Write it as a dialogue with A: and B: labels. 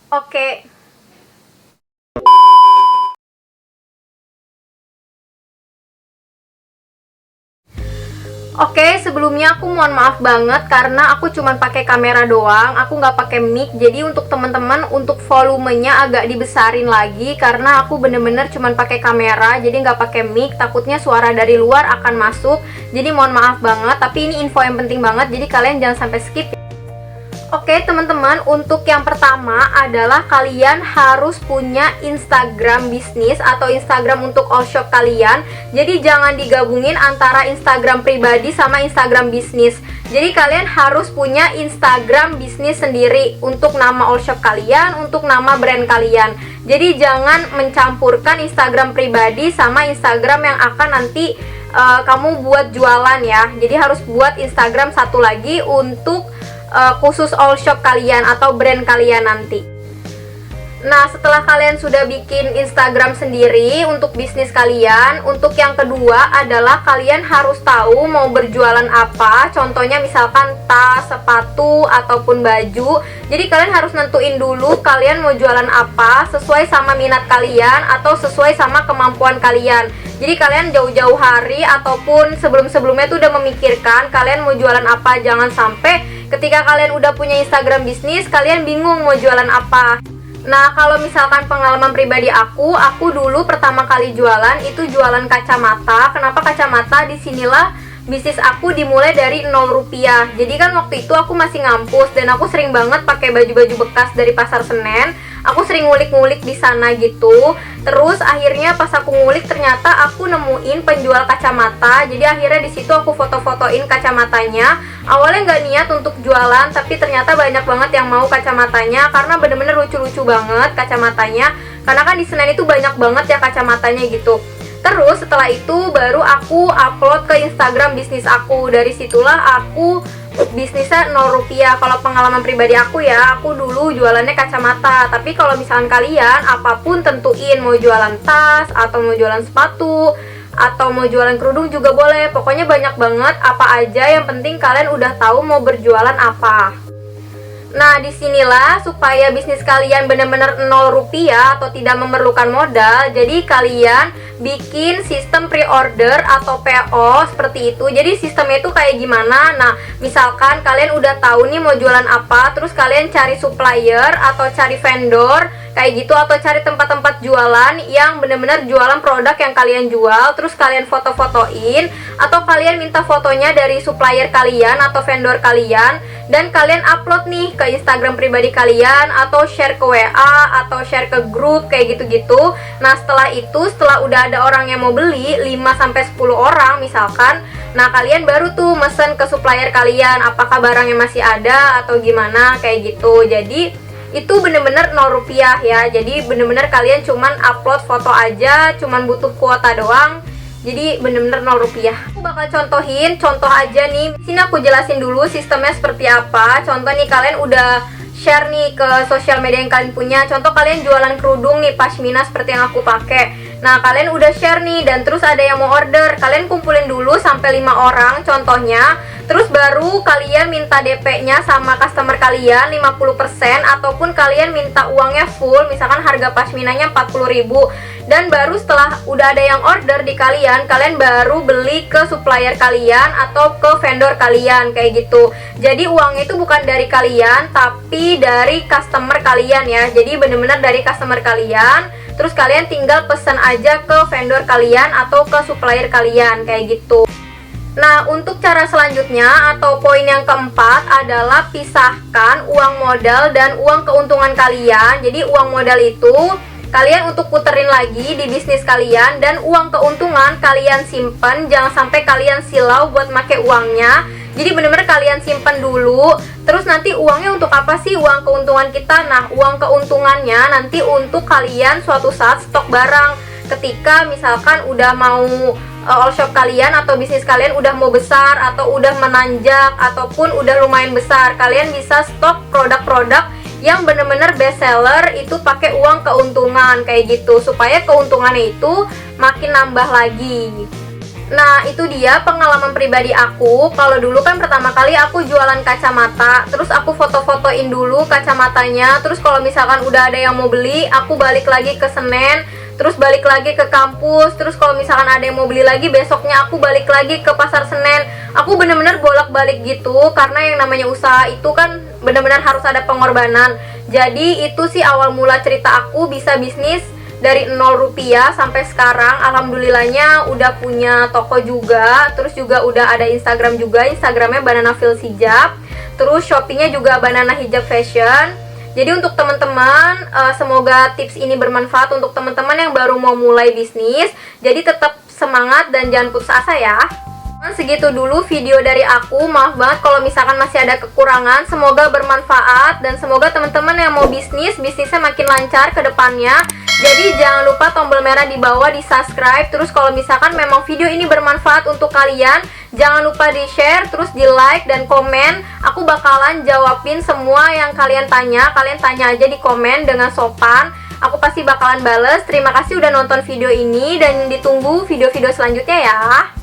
A: Oke. Oke, sebelumnya aku mohon maaf banget karena aku cuman pakai kamera doang, aku nggak pakai mic. Jadi untuk teman-teman, untuk volumenya agak dibesarin lagi karena aku bener-bener cuman pakai kamera, jadi nggak pakai mic. Takutnya suara dari luar akan masuk. Jadi mohon maaf banget, tapi ini info yang penting banget, jadi kalian jangan sampai skip. Oke teman-teman, untuk yang pertama adalah kalian harus punya Instagram bisnis atau Instagram untuk all shop kalian. Jadi jangan digabungin antara Instagram pribadi sama Instagram bisnis. Jadi kalian harus punya Instagram bisnis sendiri untuk nama all shop kalian, untuk nama brand kalian. Jadi jangan mencampurkan Instagram pribadi sama Instagram yang akan nanti kamu buat jualan ya. Jadi harus buat Instagram satu lagi untuk khusus all shop kalian atau brand kalian nanti. Nah, setelah kalian sudah bikin Instagram sendiri untuk bisnis kalian, untuk yang kedua adalah kalian harus tahu mau berjualan apa. Contohnya misalkan tas, sepatu, ataupun baju. Jadi kalian harus nentuin dulu kalian mau jualan apa sesuai sama minat kalian atau sesuai sama kemampuan kalian. Jadi kalian jauh-jauh hari ataupun sebelum-sebelumnya tuh udah memikirkan kalian mau jualan apa. Jangan sampai ketika kalian udah punya Instagram bisnis, kalian bingung mau jualan apa. Nah, kalau misalkan pengalaman pribadi aku dulu pertama kali jualan itu jualan kacamata. Kenapa kacamata? Disinilah bisnis aku dimulai dari 0 rupiah. Jadi kan waktu itu aku masih ngampus dan aku sering banget pakai baju-baju bekas dari Pasar Senen. Aku sering ngulik-ngulik di sana gitu. Terus akhirnya pas aku ngulik ternyata aku nemuin penjual kacamata. Jadi akhirnya di situ aku foto-fotoin kacamatanya. Awalnya nggak niat untuk jualan, tapi ternyata banyak banget yang mau kacamatanya karena bener-bener lucu-lucu banget kacamatanya. Karena kan di Senen itu banyak banget ya kacamatanya gitu. Terus setelah itu baru aku upload ke Instagram bisnis aku. Dari situlah aku bisnisnya 0 rupiah. Kalau pengalaman pribadi aku ya, aku dulu jualannya kacamata. Tapi kalau misalkan kalian apapun tentuin, mau jualan tas atau mau jualan sepatu atau mau jualan kerudung juga boleh. Pokoknya banyak banget apa aja, yang penting kalian udah tahu mau berjualan apa. Nah, disinilah supaya bisnis kalian benar-benar 0 rupiah atau tidak memerlukan modal. Jadi kalian bikin sistem pre-order atau PO seperti itu. Jadi sistemnya itu kayak gimana? Nah, misalkan kalian udah tahu nih mau jualan apa, terus kalian cari supplier atau cari vendor kayak gitu, atau cari tempat-tempat jualan yang benar-benar jualan produk yang kalian jual, terus kalian foto-fotoin, atau kalian minta fotonya dari supplier kalian atau vendor kalian dan kalian upload nih ke Instagram pribadi kalian atau share ke WA atau share ke grup kayak gitu-gitu. Nah, setelah itu, setelah udah ada orang yang mau beli 5-10 orang misalkan, nah kalian baru tuh mesen ke supplier kalian apakah barangnya masih ada atau gimana kayak gitu. Jadi itu bener-bener 0 rupiah ya. Jadi bener-bener kalian cuman upload foto aja, cuman butuh kuota doang. Jadi bener-bener 0 rupiah. Aku bakal contohin, contoh aja nih. Sini aku jelasin dulu sistemnya seperti apa. Contoh nih, kalian udah share nih ke sosial media yang kalian punya. Contoh kalian jualan kerudung nih, pashmina seperti yang aku pakai. Nah, kalian udah share nih dan terus ada yang mau order. Kalian kumpulin dulu sampai 5 orang contohnya. Terus baru kalian minta DP-nya sama customer kalian 50%, ataupun kalian minta uangnya full, misalkan harga pashminanya 40.000. Dan baru setelah udah ada yang order di kalian, kalian baru beli ke supplier kalian atau ke vendor kalian kayak gitu. Jadi uangnya itu bukan dari kalian tapi dari customer kalian ya. Jadi bener-bener dari customer kalian. Terus kalian tinggal pesan aja ke vendor kalian atau ke supplier kalian kayak gitu. Nah, untuk cara selanjutnya atau poin yang keempat adalah pisahkan uang modal dan uang keuntungan kalian. Jadi uang modal itu kalian untuk puterin lagi di bisnis kalian, dan uang keuntungan kalian simpen. Jangan sampai kalian silau buat make uangnya. Jadi bener-bener kalian simpen dulu. Terus nanti uangnya untuk apa sih uang keuntungan kita? Nah, uang keuntungannya nanti untuk kalian suatu saat stok barang. Ketika misalkan udah mau all shop kalian atau bisnis kalian udah mau besar atau udah menanjak ataupun udah lumayan besar, kalian bisa stok produk-produk yang bener-bener best seller itu pakai uang keuntungan kayak gitu, supaya keuntungannya itu makin nambah lagi. Nah, itu dia pengalaman pribadi aku. Kalau dulu kan pertama kali aku jualan kacamata, terus aku foto-fotoin dulu kacamatanya. Terus kalau misalkan udah ada yang mau beli, aku balik lagi ke Senen, terus balik lagi ke kampus. Terus kalau misalkan ada yang mau beli lagi, besoknya aku balik lagi ke pasar Senen. Aku bener-bener bolak-balik gitu, karena yang namanya usaha itu kan bener-bener harus ada pengorbanan. Jadi itu sih awal mula cerita aku bisa bisnis dari 0 rupiah sampai sekarang. Alhamdulillahnya udah punya toko juga, terus juga udah ada Instagram juga, Instagramnya Banana Feels Hijab, terus Shopee-nya juga Banana Hijab Fashion. Jadi untuk teman-teman, semoga tips ini bermanfaat untuk teman-teman yang baru mau mulai bisnis. Jadi tetap semangat dan jangan putus asa ya. Segitu dulu video dari aku. Maaf banget kalau misalkan masih ada kekurangan. Semoga bermanfaat dan semoga teman-teman yang mau bisnisnya makin lancar ke depannya. Jadi jangan lupa tombol merah di bawah di subscribe. Terus kalau misalkan memang video ini bermanfaat untuk kalian, jangan lupa di share, terus di like dan komen. Aku bakalan jawabin semua yang kalian tanya. Kalian tanya aja di komen dengan sopan, aku pasti bakalan bales. Terima kasih udah nonton video ini dan ditunggu video-video selanjutnya ya.